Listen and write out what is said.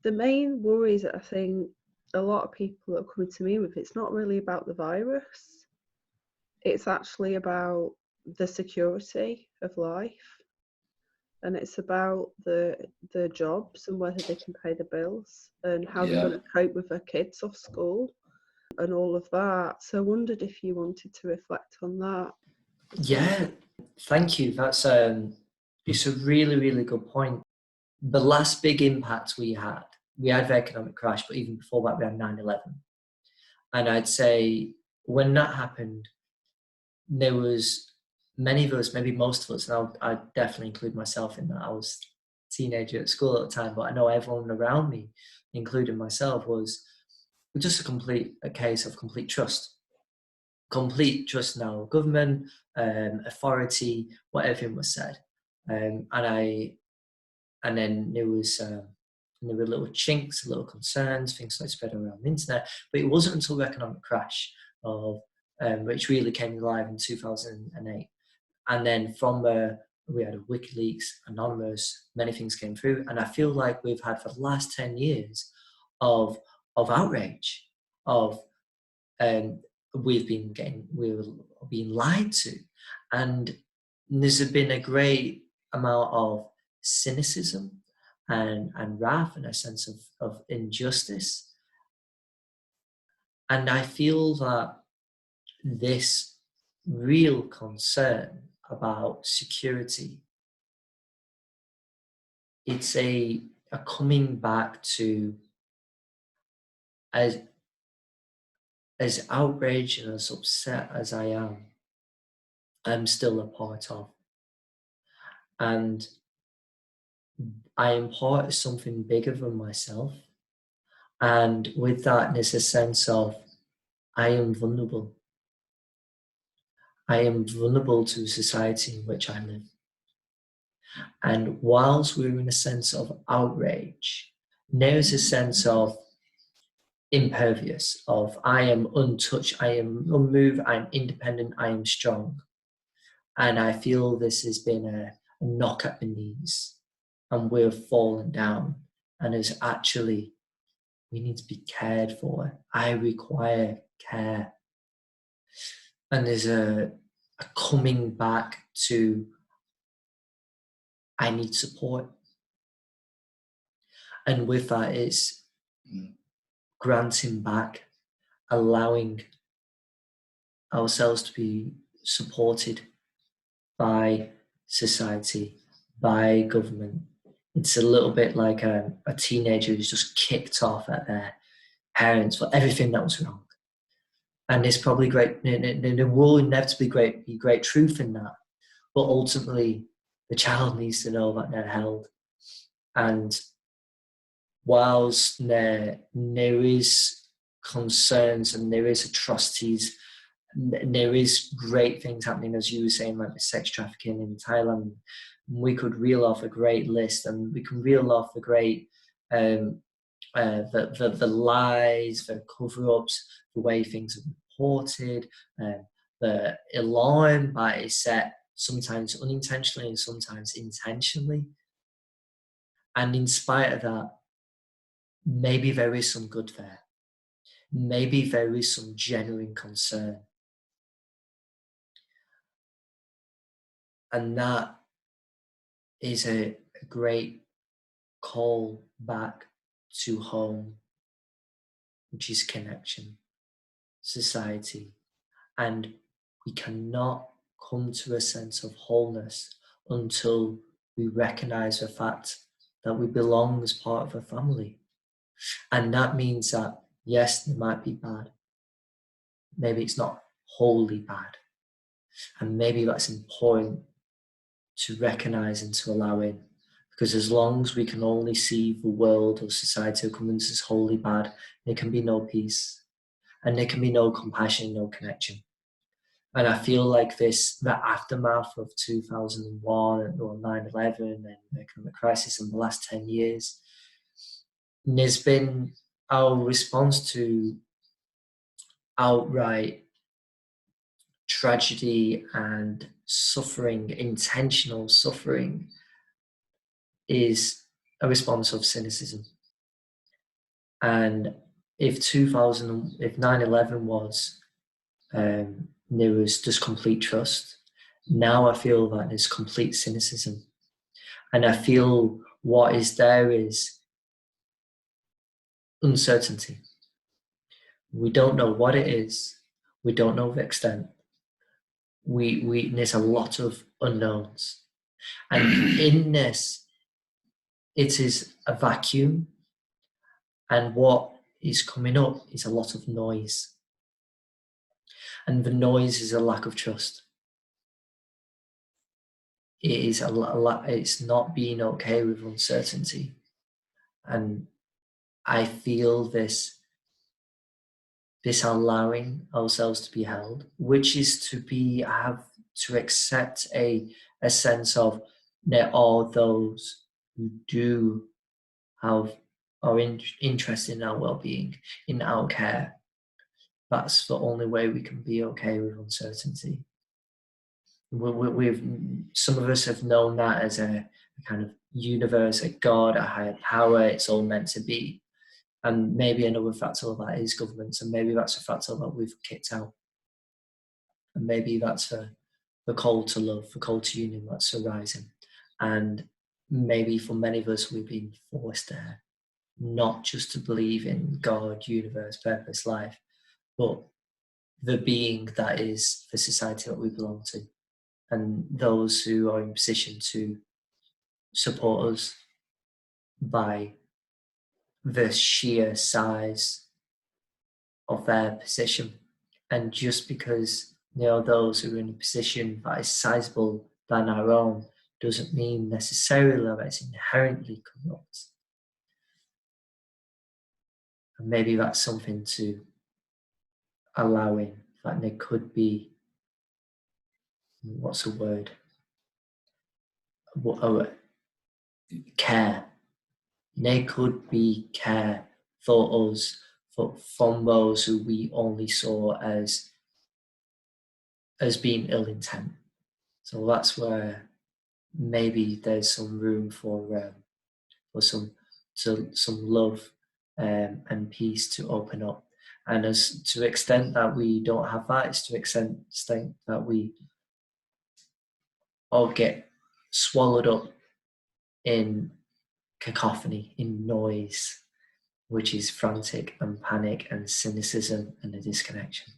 The main worries that I think a lot of people are coming to me with, it's not really about the virus. It's actually about the security of life, and it's about the jobs and whether they can pay the bills and how they're Yeah. going to cope with their kids off school and all of that. So I wondered if you wanted to reflect on that as well. Yeah, thank you. That's it's a really, really good point. The last big impact we had the economic crash, but even before that, we had 9/11. And I'd say when that happened, there was many of us, maybe most of us, and I definitely include myself in that. I was a teenager at school at the time, but I know everyone around me, including myself, was just a case of complete trust. Complete trust in our government, authority, what everything was said. And then there were little chinks, little concerns, things like spread around the internet. But it wasn't until the economic crash which really came alive in 2008. And then from there, we had a WikiLeaks, Anonymous, many things came through. And I feel like we've had for the last 10 years of outrage, of we're being lied to. And there's been a great amount of cynicism and wrath and a sense of injustice. And I feel that this real concern about security, it's a coming back to as outraged and as upset as I am, I'm still a part of. And I am part of something bigger than myself. And with that, there's a sense of I am vulnerable. I am vulnerable to the society in which I live. And whilst we're in a sense of outrage, there's a sense of impervious, of I am untouched, I am unmoved, I'm independent, I am strong. And I feel this has been a knock at the knees, and we're fallen down, and it's actually, we need to be cared for. I require care. And there's a coming back to, I need support. And with that, it's granting back, allowing ourselves to be supported by society, by government. It's a little bit like a teenager who's just kicked off at their parents for everything that was wrong. And there's probably there will inevitably be great truth in that. But ultimately, the child needs to know that they're held. And whilst there is concerns and there is atrocities, there is great things happening, as you were saying, like the sex trafficking in Thailand. We could reel off a great list, and we can reel off the great the lies, the cover-ups, the way things are reported, the alarm that is set, sometimes unintentionally and sometimes intentionally. And in spite of that, maybe there is some good there. Maybe there is some genuine concern. And that is a great call back to home, which is connection, society. And we cannot come to a sense of wholeness until we recognize the fact that we belong as part of a family. And that means that, yes, it might be bad. Maybe it's not wholly bad. And maybe that's important to recognize and to allow in. Because as long as we can only see the world or society or communities as wholly bad, there can be no peace. And there can be no compassion, no connection. And I feel like the aftermath of 2001 or 9/11 and the economic crisis in the last 10 years, there's been our response to outright tragedy and suffering, intentional suffering, is a response of cynicism. And if 9/11 was, there was just complete trust, now I feel that there's complete cynicism. And I feel what is there is uncertainty. We don't know what it is. We don't know the extent. There's a lot of unknowns. And in this, it is a vacuum. And what is coming up is a lot of noise. And the noise is a lack of trust. It is it's not being okay with uncertainty. And I feel this allowing ourselves to be held, which is to accept a sense of there are those who do are interested in our well-being, in our care. That's the only way we can be okay with uncertainty. Some of us have known that as a kind of universe, a God, a higher power. It's all meant to be. And maybe another factor of that is governments, and maybe that's a factor that we've kicked out. And maybe that's the call to love, the call to union that's arising. And maybe for many of us, we've been forced there, not just to believe in God, universe, purpose, life, but the being that is the society that we belong to, and those who are in position to support us by the sheer size of their position. And just because there are those who are in a position that is sizable than our own doesn't mean necessarily that it's inherently corrupt. And maybe that's something to allowing, that there could be, what's the word? Care. There could be care for us, from those who we only saw as being ill intent. So that's where maybe there's some room for some love and peace to open up. And as to the extent that we don't have that, it's to the extent that we all get swallowed up in cacophony, in noise, which is frantic and panic and cynicism and a disconnection.